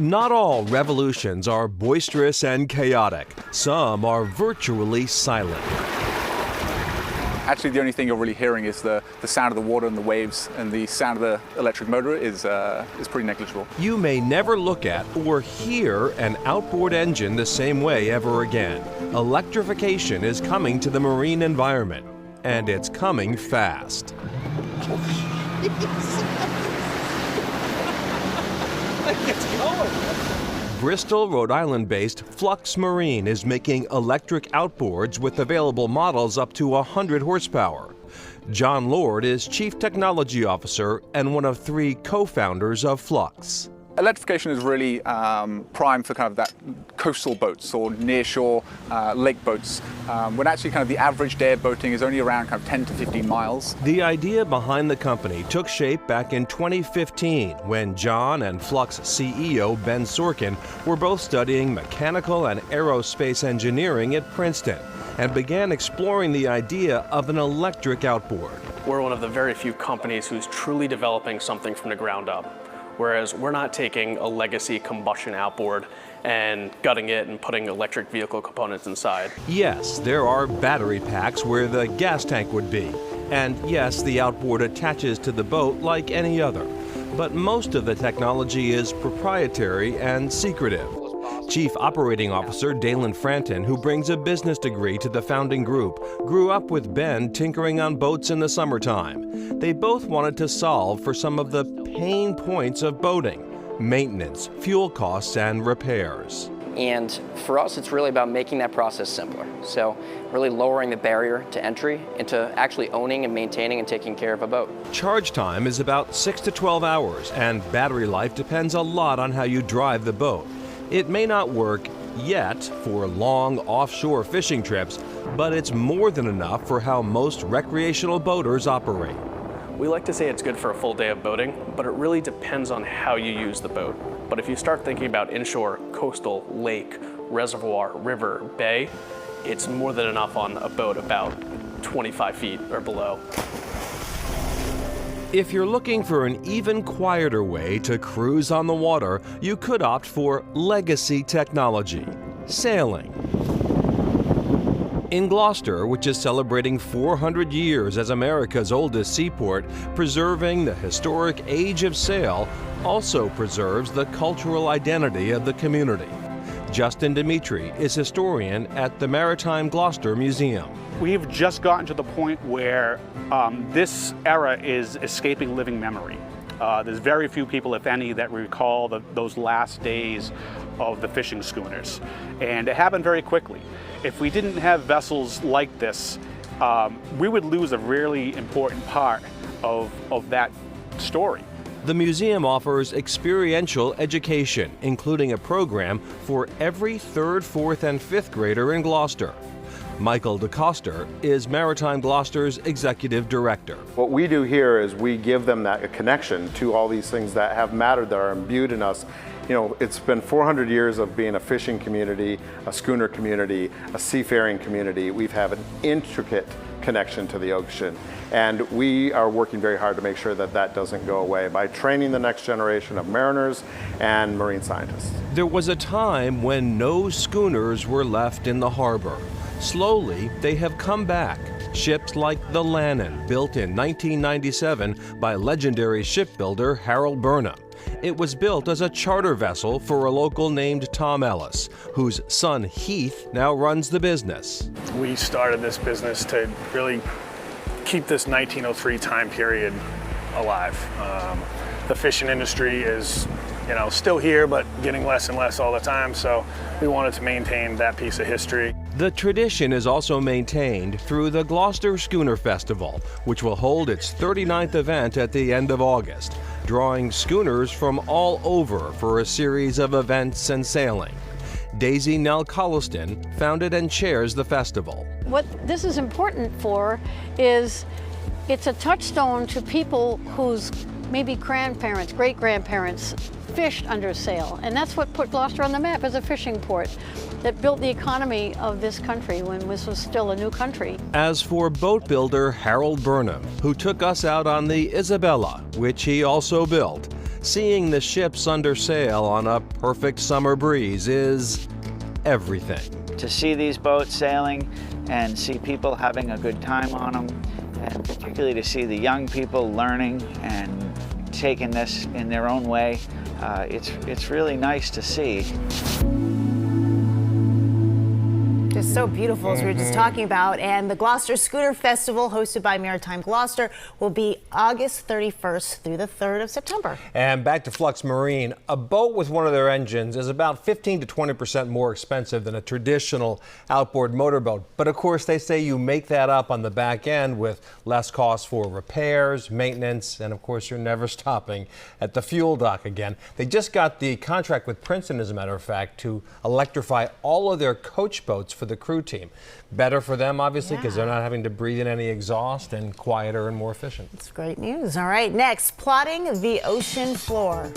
Not all revolutions are boisterous and chaotic. Some are virtually silent. Actually, the only thing you're really hearing is the sound of the water and the waves, and the sound of the electric motor is pretty negligible. You may never look at or hear an outboard engine the same way ever again. Electrification is coming to the marine environment, and it's coming fast. It's going. Bristol, Rhode Island-based Flux Marine is making electric outboards with available models up to 100 horsepower. John Lord is Chief Technology Officer and one of 3 co-founders of Flux. Electrification is really prime for kind of that coastal boats or nearshore lake boats, when actually kind of the average day of boating is only around kind of 10 to 15 miles. The idea behind the company took shape back in 2015 when John and Flux CEO Ben Sorkin were both studying mechanical and aerospace engineering at Princeton and began exploring the idea of an electric outboard. We're one of the very few companies who's truly developing something from the ground up. Whereas we're not taking a legacy combustion outboard and gutting it and putting electric vehicle components inside. Yes, there are battery packs where the gas tank would be. And yes, the outboard attaches to the boat like any other. But most of the technology is proprietary and secretive. Chief Operating Officer Dalen Franton, who brings a business degree to the founding group, grew up with Ben tinkering on boats in the summertime. They both wanted to solve for some of the pain points of boating: maintenance, fuel costs, and repairs. And for us, it's really about making that process simpler. So really lowering the barrier to entry into actually owning and maintaining and taking care of a boat. Charge time is about 6 to 12 hours, and battery life depends a lot on how you drive the boat. It may not work yet for long offshore fishing trips, but it's more than enough for how most recreational boaters operate. We like to say it's good for a full day of boating, but it really depends on how you use the boat. But if you start thinking about inshore, coastal, lake, reservoir, river, bay, it's more than enough on a boat about 25 feet or below. If you're looking for an even quieter way to cruise on the water, you could opt for legacy technology: sailing. In Gloucester, which is celebrating 400 years as America's oldest seaport, preserving the historic age of sail also preserves the cultural identity of the community. Justin Dimitri is historian at the Maritime Gloucester Museum. We've just gotten to the point where this era is escaping living memory. There's very few people, if any, that recall those last days of the fishing schooners. And it happened very quickly. If we didn't have vessels like this, we would lose a really important part of that story. The museum offers experiential education, including a program for every 3rd, 4th, and 5th grader in Gloucester. Michael DeCoster is Maritime Gloucester's executive director. What we do here is we give them that connection to all these things that have mattered, that are imbued in us. You know, it's been 400 years of being a fishing community, a schooner community, a seafaring community. We've had an intricate connection to the ocean, and we are working very hard to make sure that that doesn't go away by training the next generation of mariners and marine scientists. There was a time when no schooners were left in the harbor. Slowly, they have come back. Ships like the Lannon, built in 1997 by legendary shipbuilder Harold Burnham. It was built as a charter vessel for a local named Tom Ellis, whose son Heath now runs the business. We started this business to really keep this 1903 time period alive. The fishing industry is, still here, but getting less and less all the time, so we wanted to maintain that piece of history. The tradition is also maintained through the Gloucester Schooner Festival, which will hold its 39th event at the end of August, drawing schooners from all over for a series of events and sailing. Daisy Nell Colliston founded and chairs the festival. What this is important for is it's a touchstone to people whose maybe grandparents, great-grandparents fished under sail. And that's what put Gloucester on the map as a fishing port that built the economy of this country when this was still a new country. As for boat builder Harold Burnham, who took us out on the Isabella, which he also built, seeing the ships under sail on a perfect summer breeze is everything. To see these boats sailing and see people having a good time on them, and particularly to see the young people learning and taking this in their own way, it's really nice to see. Just so beautiful, as we were just talking about. And the Gloucester Scooter Festival, hosted by Maritime Gloucester, will be August 31st through the 3rd of September. And back to Flux Marine, a boat with one of their engines is about 15 to 20% more expensive than a traditional outboard motorboat. But of course, they say you make that up on the back end with less costs for repairs, maintenance, and of course, you're never stopping at the fuel dock again. They just got the contract with Princeton, as a matter of fact, to electrify all of their coach boats for the crew team. Better for them, obviously, because they're not having to breathe in any exhaust, and quieter and more efficient. It's great news. All right, next, plotting the ocean floor.